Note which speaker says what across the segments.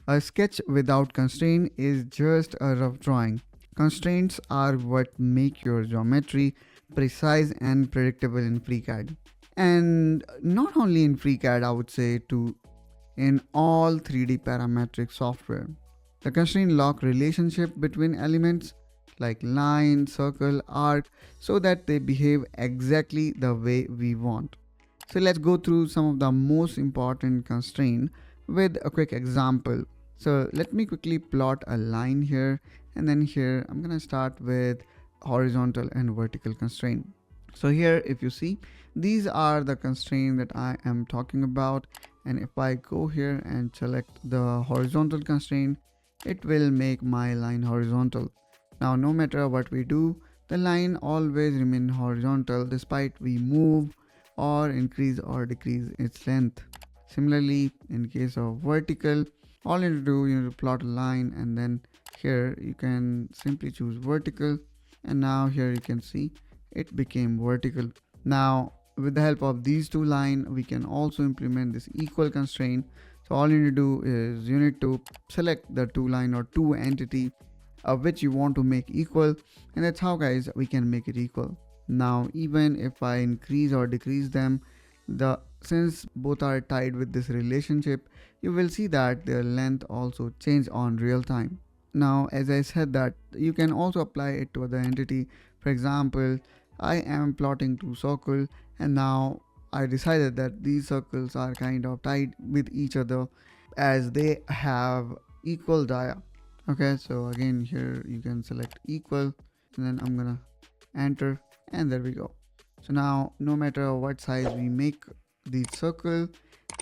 Speaker 1: A sketch without constraint is just a rough drawing. Constraints are what make your geometry precise and predictable in FreeCAD. And not only in FreeCAD, I would say too, in all 3D parametric software. The constraint lock relationship between elements like line, circle, arc so that they behave exactly the way we want. So let's go through some of the most important constraint with a quick example. So let me quickly plot a line here, and then here I'm gonna start with horizontal and vertical constraint. So here if you see, these are the constraints that I am talking about, and if I go here and select the horizontal constraint, it will make my line horizontal. Now no matter what we do, the line always remain horizontal despite we move or increase or decrease its length. Similarly, in case of vertical, all you need to do, you need to plot a line, and then here you can simply choose vertical, and now here you can see it became vertical. Now with the help of these two lines, we can also implement this equal constraint. So all you need to do is you need to select the two line or two entity of which you want to make equal, and that's how guys we can make it equal. Now even if I increase or decrease them, the since both are tied with this relationship, you will see that their length also change on real time. Now as I said that you can also apply it to other entity. For example, I am plotting two circles, and now I decided that these circles are kind of tied with each other as they have equal dia. Okay, so again here you can select equal, and then I'm gonna enter, and there we go. So now no matter what size we make the circle,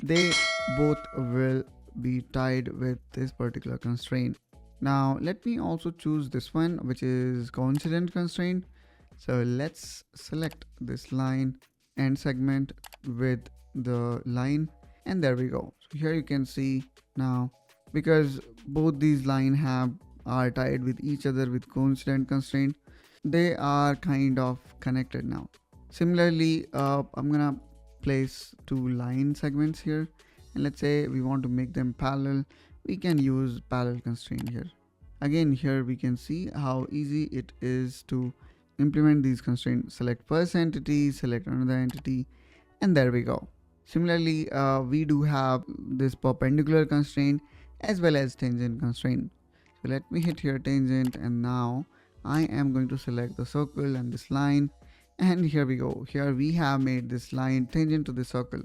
Speaker 1: they both will be tied with this particular constraint. Now let me also choose this one, which is coincident constraint. So let's select this line and segment with the line, and there we go. So here you can see now, because both these line are tied with each other with coincident constraint, they are kind of connected now. Similarly, I'm gonna place two line segments here, and let's say we want to make them parallel, we can use parallel constraint here. Again here we can see how easy it is to implement these constraints. Select first entity, select another entity, and there we go. Similarly, we do have this perpendicular constraint as well as tangent constraint. So let me hit here tangent, and now I am going to select the circle and this line, and here we go. Here we have made this line tangent to the circle.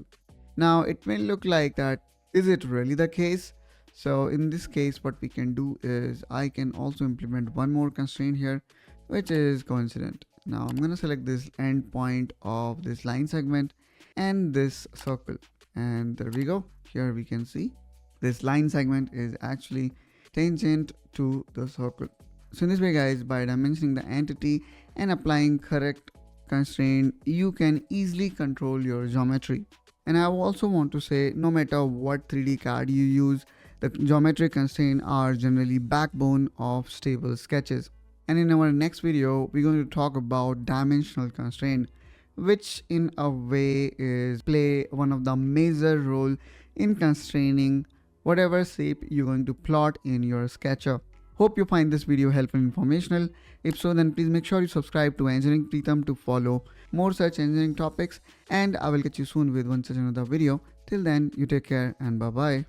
Speaker 1: Now it may look like that, is it really the case? So in this case what we can do is I can also implement one more constraint here, which is coincident. Now I'm going to select this end point of this line segment and this circle, and there we go. Here we can see this line segment is actually tangent to the circle. So in this way guys, by dimensioning the entity and applying correct constraint, you can easily control your geometry. And I also want to say, no matter what 3D CAD you use, the geometric constraints are generally backbone of stable sketches. And in our next video, we're going to talk about dimensional constraint, which in a way is play one of the major role in constraining whatever shape you're going to plot in your sketcher. Hope you find this video helpful and informational. If so, then please make sure you subscribe to Engineering Pritam to follow more such engineering topics, and I will catch you soon with one such another video. Till then, you take care and bye bye.